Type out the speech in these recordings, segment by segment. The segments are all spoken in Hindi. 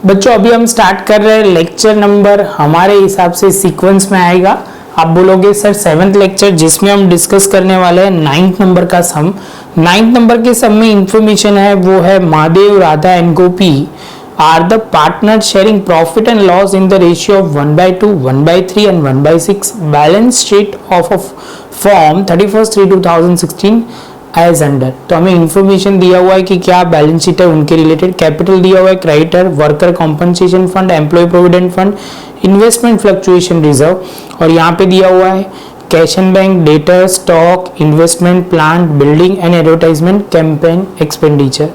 बच्चों अभी हम स्टार्ट कर रहे हैं लेक्चर नंबर, हमारे हिसाब से सीक्वेंस में आएगा। आप बोलोगे सर 7th लेक्चर, जिसमें हम डिस्कस करने वाले हैं 9th नंबर का सम। 9th नंबर के सम में इंफॉर्मेशन है वो है Mahadev, Radha and Gopi are the partner sharing profit and loss in the ratio of 1/2, 1/3 and 1/6। Balance sheet of a firm 31/3/2016 as under. तो हमें इंफॉर्मेशन दिया हुआ है कि क्या बैलेंस शीट है उनके रिलेटेड। कैपिटल दिया हुआ है, creditor, worker compensation fund, employ provident fund, investment fluctuation reserve, और यहाँ पे दिया हुआ है cash and bank, debtor, stock, investment, plant, building and advertisement, campaign expenditure.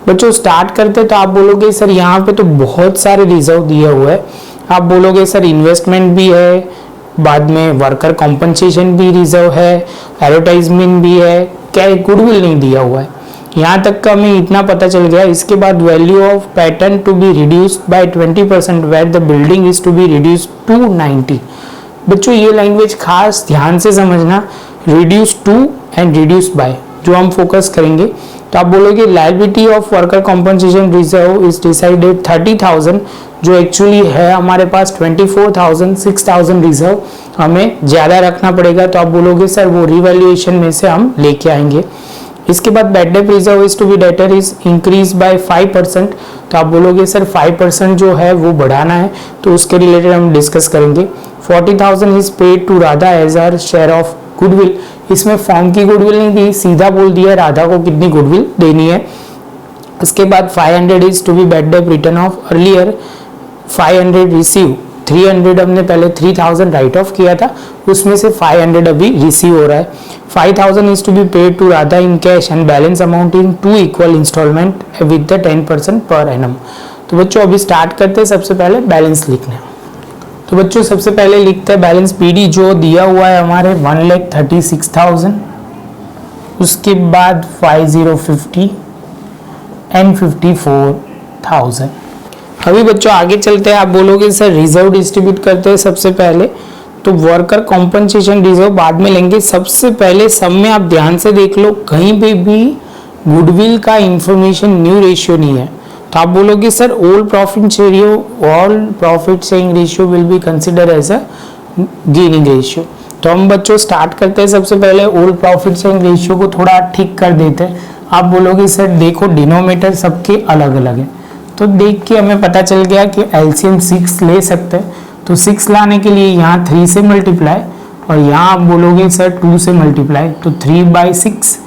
बच्चों स्टार्ट करते तो आप बोलोगे सर यहाँ पे तो बहुत सारे रिजर्व दिए हुए हैं। आप बोलोगे सर इन्वेस्टमेंट भी है, बाद में वर्कर कॉम्पनसेशन भी रिजर्व है, एडवर्टाइजमेंट भी है, क्या गुडविल नहीं दिया हुआ है। यहाँ तक का हमें इतना पता चल गया। इसके बाद value of pattern to be reduced by 20% where the building is to be reduced to 90। बच्चों ये लैंग्वेज खास ध्यान से समझना, reduce to and reduce by, जो हम फोकस करेंगे। तो आप बोलोगे liability of worker compensation reserve is decided 30,000, जो एक्चुअली है हमारे पास 24,000, 6,000 रिजर्व हमें ज्यादा रखना पड़ेगा। तो आप बोलोगे सर वो रिवैल्यूएशन में से हम लेके आएंगे। इसके बाद bad debt reserve is to be debtor is increase by 5%। तो आप बोलोगे सर 5% जो है वो बढ़ाना है, तो उसके रिलेटेड हम डिस्कस करेंगे। 40,000 is paid to Radha as her share of goodwill. इसमें फॉर्म की गुडविल नहीं दी, सीधा बोल दिया राधा को कितनी गुडविल देनी है। इसके बाद 500 is to be bad debt written off earlier 500 receive. 300 हमने पहले 3,000 राइट ऑफ किया था, उसमें से 500 अभी रिसीव हो रहा है। 5,000 is to be paid to Radha in cash and balance amount in 2 equal instalment with the 10% per annum. तो बच्चों अभी स्टार्ट करते हैं सबसे पहले बैलेंस लिखने। तो बच्चों सबसे पहले लिखते हैं बैलेंस पीडी, जो दिया हुआ है हमारे 1,36,000, उसके बाद 5050 एंड 54,000। अभी बच्चों आगे चलते हैं। आप बोलोगे सर रिजर्व डिस्ट्रीब्यूट करते हैं सबसे पहले, तो वर्कर कॉम्पनसेशन रिजर्व बाद में लेंगे। सबसे पहले सब में आप ध्यान से देख लो, कहीं पे भी गुडविल का इंफॉर्मेशन न्यू रेशियो नहीं है। तो आप बोलोगे sir all profit sharing ratio will be consider as a gaining ratio. तो हम बच्चों स्टार्ट करते हैं सबसे पहले ऑल प्रॉफिट शेयरिंग रेशियो को थोड़ा ठीक कर देते हैं। आप बोलोगे सर देखो डिनोमिनेटर सबके अलग अलग है, तो देख के हमें पता चल गया कि एलसीएम 6 ले सकते हैं। तो 6 लाने के लिए यहाँ 3 से मल्टीप्लाई, और यहाँ आप बोलोगे सर 2 से मल्टीप्लाई, तो 3/6,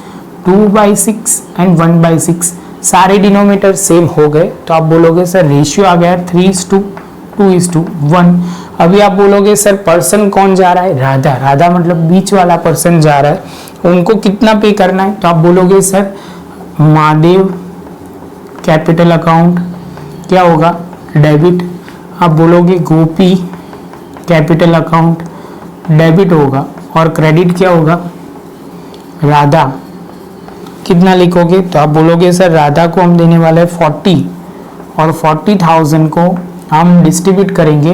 2/6 एंड 1/6 सारे डिनोमिनेटर सेम हो गए। तो आप बोलोगे सर रेशियो आ गया 3:2:1। अभी आप बोलोगे सर पर्सन कौन जा रहा है, राधा। राधा मतलब बीच वाला पर्सन जा रहा है, उनको कितना पे करना है। तो आप बोलोगे सर महादेव कैपिटल अकाउंट क्या होगा, डेबिट। आप बोलोगे गोपी कैपिटल अकाउंट डेबिट होगा, और क्रेडिट क्या होगा, राधा। कितना लिखोगे, तो आप बोलोगे सर राधा को हम देने वाले 40, और 40,000 को हम डिस्ट्रीब्यूट करेंगे।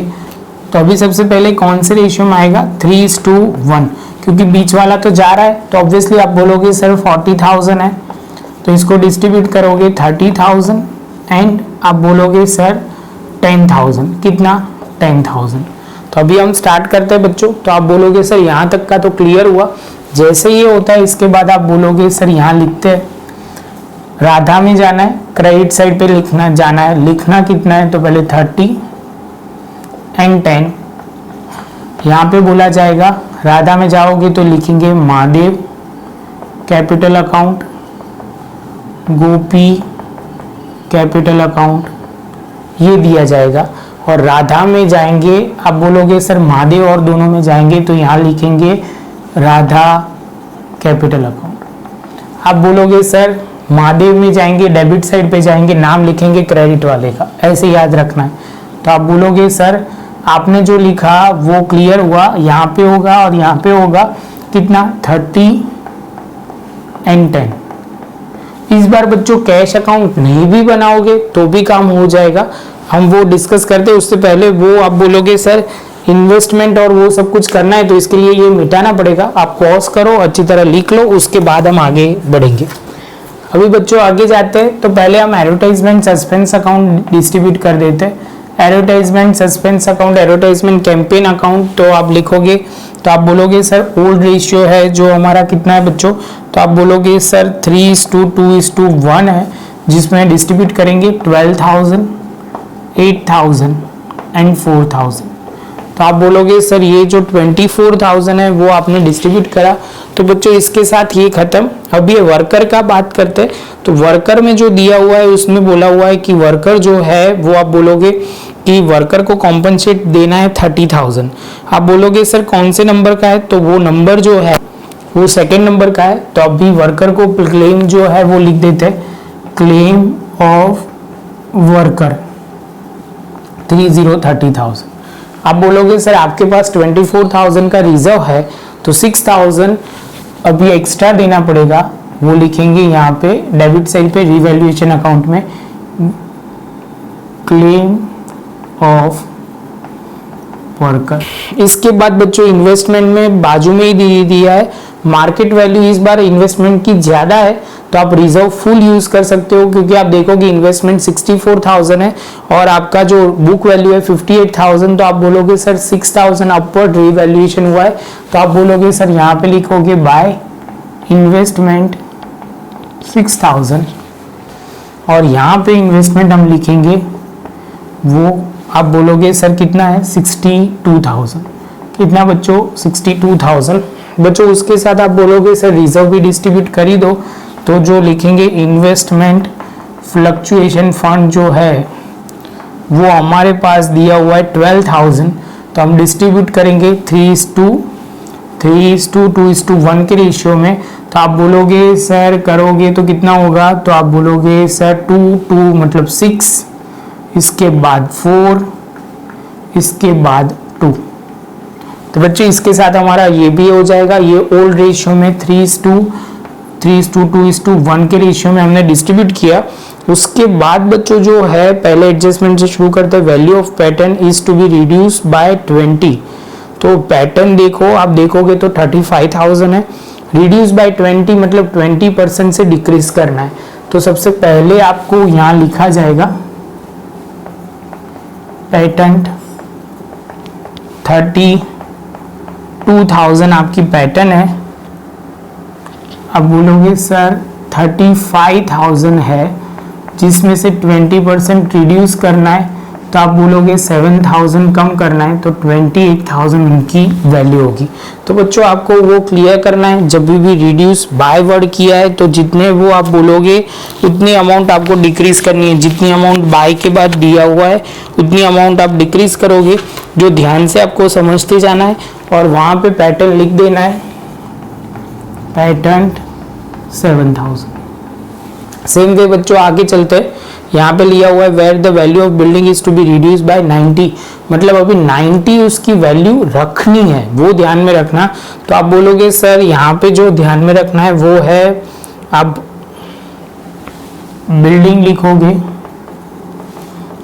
तो अभी सबसे पहले कौन से रेशियो में आएगा, 3:1, क्योंकि बीच वाला तो जा रहा है। तो ऑब्वियसली आप बोलोगे सर 40,000 है, तो इसको डिस्ट्रीब्यूट करोगे 30,000, एंड आप बोलोगे सर 10,000। कितना, 10,000। तो अभी हम स्टार्ट करते हैं बच्चों। तो आप बोलोगे सर यहाँ तक का तो क्लियर हुआ। जैसे ये होता है इसके बाद आप बोलोगे सर यहाँ लिखते हैं, राधा में जाना है, क्रेडिट साइड पे लिखना जाना है। लिखना कितना है, तो पहले 30 एंड 10। यहाँ पे बोला जाएगा राधा में जाओगे तो लिखेंगे महादेव कैपिटल अकाउंट, गोपी कैपिटल अकाउंट, ये दिया जाएगा। और राधा में जाएंगे, आप बोलोगे सर महादेव और दोनों में जाएंगे, तो यहाँ लिखेंगे राधा कैपिटल अकाउंट। आप बोलोगे सर महादेव में जाएंगे, डेबिट साइड पे जाएंगे, नाम लिखेंगे क्रेडिट वाले का, ऐसे याद रखना है। तो आप बोलोगे सर आपने जो लिखा वो क्लियर हुआ, यहाँ पे होगा और यहाँ पे होगा कितना, 30 एंड 10। इस बार बच्चों कैश अकाउंट नहीं भी बनाओगे तो भी काम हो जाएगा, हम वो डिस्कस करते हैं। उससे पहले वो आप बोलोगे सर इन्वेस्टमेंट और वो सब कुछ करना है, तो इसके लिए ये मिटाना पड़ेगा। आप पॉज करो, अच्छी तरह लिख लो, उसके बाद हम आगे बढ़ेंगे। अभी बच्चों आगे जाते हैं तो पहले हम एडवर्टाइजमेंट सस्पेंस अकाउंट डिस्ट्रीब्यूट कर देते हैं। Advertisement suspense account, advertisement campaign account, तो आप लिखोगे तो आप बोलोगे सर ओल्ड रेशियो है जो हमारा कितना है बच्चों, तो आप बोलोगे सर 3:2:1 है, जिसमें डिस्ट्रीब्यूट करेंगे 12,000, 8,000 एंड 4,000। तो आप बोलोगे सर ये जो 24,000 है वो आपने डिस्ट्रीब्यूट करा, तो बच्चों इसके साथ ये खत्म। अब ये वर्कर का बात करते हैं, तो वर्कर में जो दिया हुआ है उसमें बोला हुआ है कि वर्कर जो है वो आप बोलोगे कि वर्कर को कॉम्पनसेट देना है 30,000। आप बोलोगे सर कौन से नंबर का है, तो वो नंबर जो है वो सेकेंड नंबर का है। तो अभी वर्कर को क्लेम जो है वो लिख देते हैं, क्लेम ऑफ वर्कर 30,000। आप बोलोगे सर आपके पास 24,000 का रिजर्व है, तो 6,000 अभी एक्स्ट्रा देना पड़ेगा, वो लिखेंगे यहाँ पे डेबिट साइड पे रिवैल्यूएशन अकाउंट में, क्लेम ऑफ वर्कर। इसके बाद बच्चों इन्वेस्टमेंट में बाजू में ही दिया है मार्केट वैल्यू इस बार इन्वेस्टमेंट की ज्यादा है, तो आप रिजर्व फुल यूज कर सकते हो, क्योंकि आप देखोगे इन्वेस्टमेंट 64,000 है और आपका जो बुक वैल्यू है 58,000। तो आप बोलोगे सर 6,000 अपवर्ड रिवैल्यूएशन हुआ है, तो आप बोलोगे सर यहाँ पे लिखोगे बाय इन्वेस्टमेंट 6,000 और यहाँ पे इन्वेस्टमेंट हम लिखेंगे वो आप बोलोगे सर कितना है 62,000। कितना बच्चों 62,000 बच्चों। उसके साथ आप बोलोगे सर रिजर्व भी डिस्ट्रीब्यूट कर ही दो, तो जो लिखेंगे इन्वेस्टमेंट फ्लक्चुएशन फंड जो है वो हमारे पास दिया हुआ है 12,000, तो हम डिस्ट्रीब्यूट करेंगे 3:2:1 के रेशियो में। तो आप बोलोगे सर करोगे तो कितना होगा, तो आप बोलोगे सर 2 मतलब 6, इसके बाद 4, इसके बाद 2। तो बच्चों इसके साथ हमारा ये भी हो जाएगा। ये ओल्ड रेशियो में 3:2:1 के रेशियो में हमने डिस्ट्रीब्यूट किया। उसके बाद बच्चों जो है पहले एडजस्टमेंट से शुरू करते हैं, value of pattern is to be reduce by 20। तो पैटर्न देखो आप देखोगे तो 35,000 है, रिड्यूस बाय 20 मतलब 20% से डिक्रीज करना है। तो सबसे पहले आपको यहाँ लिखा जाएगा पैटर्न 32,000 आपकी पैटर्न है। अब बोलोगे सर 35,000 है जिसमें से 20% रिड्यूस करना है, तो आप बोलोगे 7,000 कम करना है, तो 28,000 उनकी वैल्यू होगी। तो बच्चों आपको वो क्लियर करना है, जब भी रिड्यूस बाय वर्ड किया है तो जितने वो आप बोलोगे उतनी अमाउंट आपको डिक्रीज करनी है, जितनी अमाउंट बाय के बाद दिया हुआ है उतनी अमाउंट आप डिक्रीज करोगे। जो ध्यान से आपको समझते जाना है और वहां पे पैटर्न लिख देना है, पैटर्न 7,000। सेम वे बच्चों आगे चलते हैं, यहाँ पे लिया हुआ है where the value of building is to be reduce by 90, मतलब अभी 90 उसकी वैल्यू रखनी है, वो ध्यान में रखना। तो आप बोलोगे सर यहाँ पे जो ध्यान में रखना है वो है, आप बिल्डिंग लिखोगे,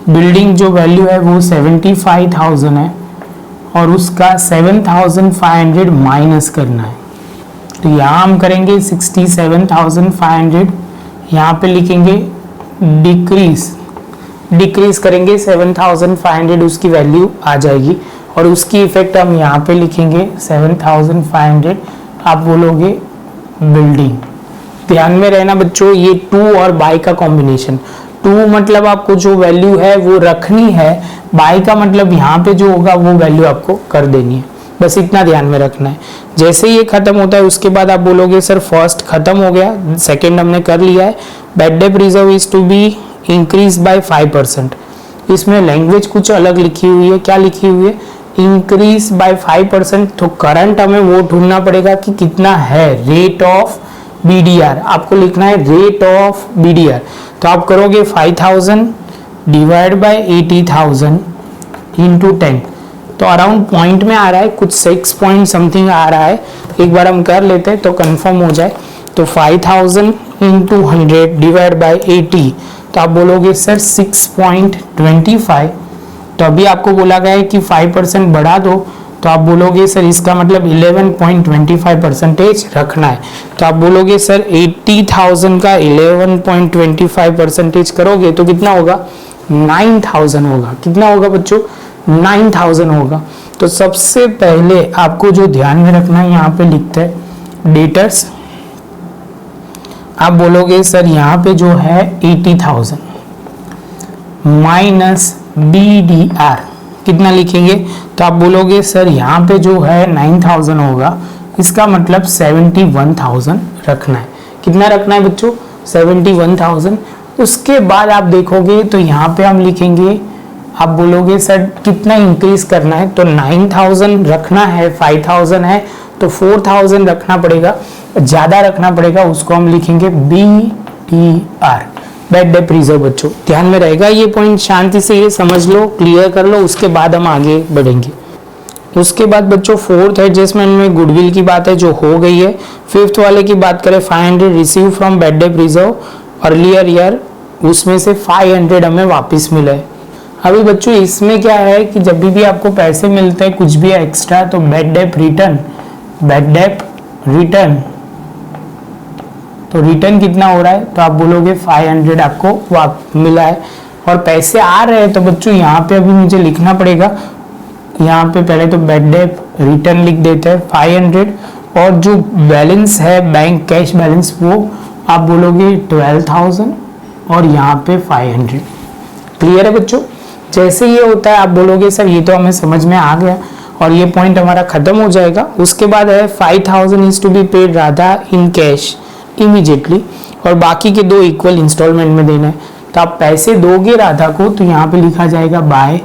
बिल्डिंग जो वैल्यू है वो 75,000 है और उसका 7,500 माइनस करना है। तो यहाँ हम करेंगे 67,500, यहाँ पे लिखेंगे डिक्रीज करेंगे 7,500 उसकी वैल्यू आ जाएगी और उसकी इफेक्ट हम यहाँ पे लिखेंगे 7,500। आप बोलोगे बिल्डिंग। ध्यान में रहना बच्चों ये टू और बाय का कॉम्बिनेशन, टू मतलब आपको जो वैल्यू है वो रखनी है, बाय का मतलब यहाँ पे जो होगा वो वैल्यू आपको कर देनी है, बस इतना ध्यान में रखना है। जैसे ये खत्म होता है उसके बाद आप बोलोगे सर फर्स्ट खत्म हो गया, सेकंड हमने कर लिया है, bad debt reserve is to be increase by 5%। इसमें लैंग्वेज कुछ अलग लिखी हुई है, क्या लिखी हुई है, इंक्रीज बाय 5%। तो करंट हमें वो ढूंढना पड़ेगा कि कितना है, रेट ऑफ BDR आपको लिखना है, रेट ऑफ BDR। तो आप करोगे 5,000 डिवाइड बाय 80,000 इंटू 10, तो अराउंड पॉइंट में आ रहा है, कुछ 6 पॉइंट समथिंग आ रहा है। एक बार हम कर लेते हैं तो कंफर्म हो जाए। तो 5,000 इंटू 100 डिवाइड बाय 80, तो आप बोलोगे सर 6.25। तो अभी आपको बोला गया है कि 5% बढ़ा दो, तो आप बोलोगे सर इसका मतलब 11.25% रखना है। तो आप बोलोगे सर 80,000 का 11.25% करोगे तो कितना होगा, 9,000 होगा। कितना होगा बच्चों, 9,000 होगा। तो सबसे पहले आपको जो ध्यान में रखना है, यहाँ पे लिखते हैं डेटर्स। आप बोलोगे सर यहाँ पे जो है 80,000 माइनस BDR कितना लिखेंगे, तो आप बोलोगे सर यहाँ पे जो है 9,000 होगा, इसका मतलब 71,000 रखना है। कितना रखना है बच्चों, 71,000। उसके बाद आप देखोगे तो यहाँ पे हम लिखेंगे, आप बोलोगे सर कितना इंक्रीज करना है, तो 9,000 रखना है, 5,000 है तो 4,000 रखना पड़ेगा, ज्यादा रखना पड़ेगा, उसको हम लिखेंगे BDR, बैड डेट रिजर्व। बच्चों ध्यान में रहेगा ये पॉइंट, शांति से ये समझ लो, क्लियर कर लो, उसके बाद हम आगे बढ़ेंगे। उसके बाद बच्चों फोर्थ एडजस्टमेंट में गुडविल की बात है जो हो गई है। फिफ्थ वाले की बात करें, 500 receive from bad debt reserve earlier year, उसमें से 500 हमें वापस मिला है। अभी बच्चों इसमें क्या है कि जब भी आपको पैसे मिलते हैं कुछ भी एक्स्ट्रा, तो bad debt return, bad debt return, तो रिटर्न कितना हो रहा है, तो आप बोलोगे 500 आपको मिला है। और पैसे आ रहे हैं तो बच्चों यहाँ पे अभी मुझे लिखना पड़ेगा, यहाँ पे पहले तो बैड डेट रिटर्न लिख देते हैं 500, और जो बैलेंस है बैंक कैश बैलेंस वो आप बोलोगे 12,000 और यहाँ पे 500। क्लियर है बच्चों, जैसे ये होता है आप बोलोगे सर ये तो हमें समझ में आ गया और ये पॉइंट हमारा खत्म हो जाएगा। उसके बाद है 5,000 is to be paid Radha in cash immediately, और बाकी के 2 इक्वल इंस्टॉलमेंट में देना है। तो आप पैसे दोगे राधा को, तो यहाँ पे लिखा जाएगा बाय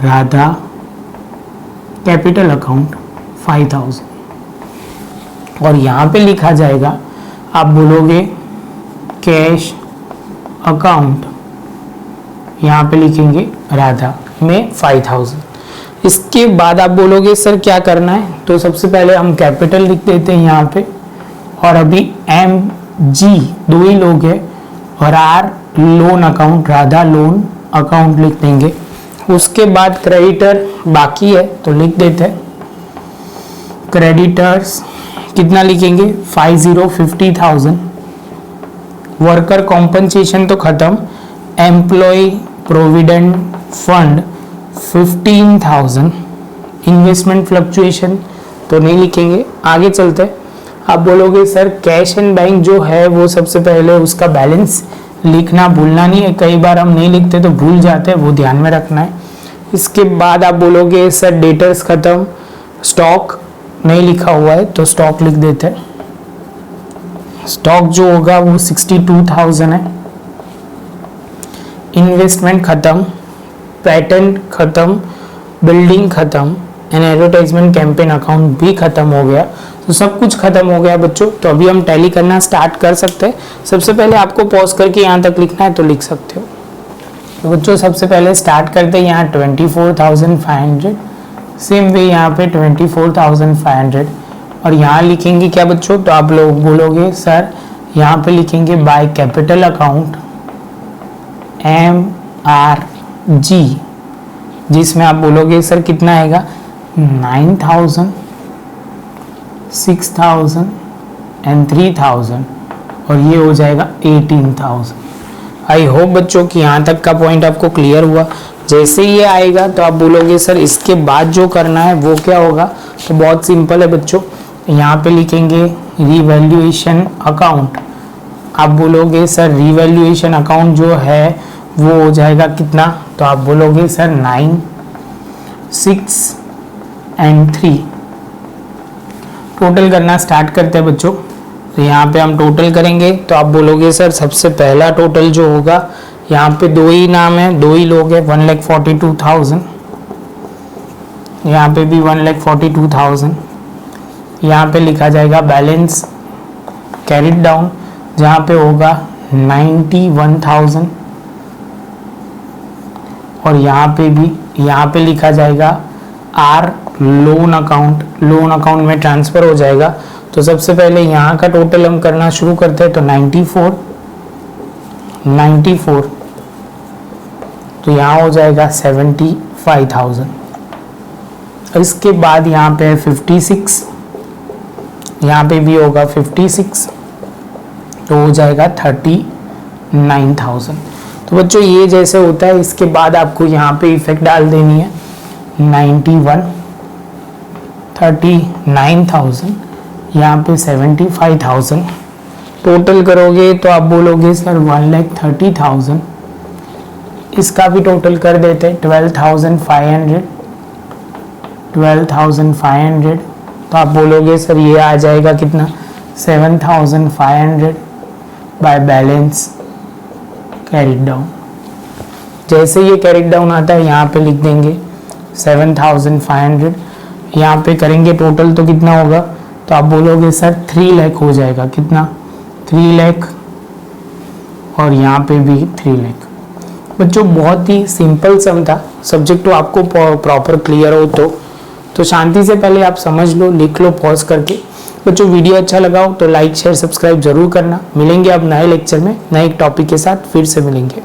राधा कैपिटल अकाउंट 5,000, और यहाँ पे लिखा जाएगा, आप बोलोगे कैश अकाउंट, यहाँ पे लिखेंगे राधा में 5,000। इसके बाद आप बोलोगे सर क्या करना है, तो सबसे पहले हम कैपिटल लिख देते हैं यहाँ पे, और अभी MG 2 ही लोग हैं, और R loan account, Radha loan account लिख देंगे। उसके बाद क्रेडिटर बाकी है तो लिख देते हैं क्रेडिटर्स, कितना लिखेंगे 50,000। वर्कर कॉम्पनसेशन तो खत्म, employ provident fund 15,000। Investment fluctuation तो नहीं लिखेंगे, आगे चलते हैं। आप बोलोगे सर कैश एंड बैंक जो है वो सबसे पहले उसका बैलेंस लिखना भूलना नहीं है, कई बार हम नहीं लिखते तो भूल जाते हैं, वो ध्यान में रखना है। इसके बाद आप बोलोगे सर डेटर्स खत्म, स्टॉक नहीं लिखा हुआ है तो स्टॉक लिख देते हैं। स्टॉक जो होगा वो 62,000 है। इन्वेस्टमेंट खत्म, पेटेंट खत्म, बिल्डिंग खत्म, एंड एडवर्टाइजमेंट कैंपेन अकाउंट भी खत्म हो गया। तो सब कुछ खत्म हो गया बच्चों। तो अभी हम टैली करना स्टार्ट कर सकते हैं। सबसे पहले आपको पॉज करके यहाँ तक लिखना है तो लिख सकते हो। तो बच्चों सबसे पहले स्टार्ट करते हैं यहाँ 24,500, सेम वे यहाँ पे 24,500, और यहाँ लिखेंगे क्या बच्चों, तो आप लोग बोलोगे सर यहाँ पे लिखेंगे बाय कैपिटल अकाउंट MRG, जिसमें आप बोलोगे सर कितना आएगा 9,000, 6,000 एंड 3,000, और ये हो जाएगा 18,000। आई होप बच्चों कि यहाँ तक का पॉइंट आपको क्लियर हुआ। जैसे ये आएगा तो आप बोलोगे सर इसके बाद जो करना है वो क्या होगा, तो बहुत सिंपल है बच्चों, यहाँ पे लिखेंगे रिवैल्यूएशन अकाउंट। आप बोलोगे सर रिवैल्यूएशन अकाउंट जो है वो हो जाएगा कितना, तो आप बोलोगे सर 9, 6 एंड 3। टोटल करना स्टार्ट करते हैं बच्चों। तो यहाँ पे हम टोटल करेंगे तो आप बोलोगे सर सबसे पहला टोटल जो होगा, यहाँ पे 2 ही नाम है, 2 ही लोग हैं, 1,42,000। यहाँ पे भी 1,42,000। यहाँ पे लिखा जाएगा बैलेंस कैरिड डाउन, जहाँ पे होगा 91,000, और यहाँ पे भी यहाँ पे लिखा जाएगा R loan account, loan account में ट्रांसफर हो जाएगा। तो सबसे पहले यहाँ का टोटल हम करना शुरू करते हैं, तो 94, तो यहाँ हो जाएगा 75,000। इसके बाद यहाँ पे है 56, यहाँ पे भी होगा 56, तो हो जाएगा 39,000। तो बच्चों ये जैसे होता है, इसके बाद आपको यहाँ पे इफेक्ट डाल देनी है 91, 39,000, यहाँ पे 75,000। टोटल करोगे तो आप बोलोगे सर 1,30,000। इसका भी टोटल कर देते हैं 12,500, 12,500। तो आप बोलोगे सर ये आ जाएगा कितना 7,500 बाय बैलेंस कैरिड डाउन। जैसे ये कैरिड डाउन आता है यहाँ पे लिख देंगे 7,500, यहाँ पे करेंगे टोटल तो कितना होगा, तो आप बोलोगे सर 3 लाख हो जाएगा। कितना 3 लाख, और यहाँ पे भी 3 लाख। बच्चों बहुत ही सिंपल सम था, सब्जेक्ट तो आपको प्रॉपर क्लियर हो तो शांति से पहले आप समझ लो, लिख लो पॉज करके। बच्चों वीडियो अच्छा लगा हो तो लाइक शेयर सब्सक्राइब जरूर करना। मिलेंगे अब नए लेक्चर में नए टॉपिक के साथ, फिर से मिलेंगे।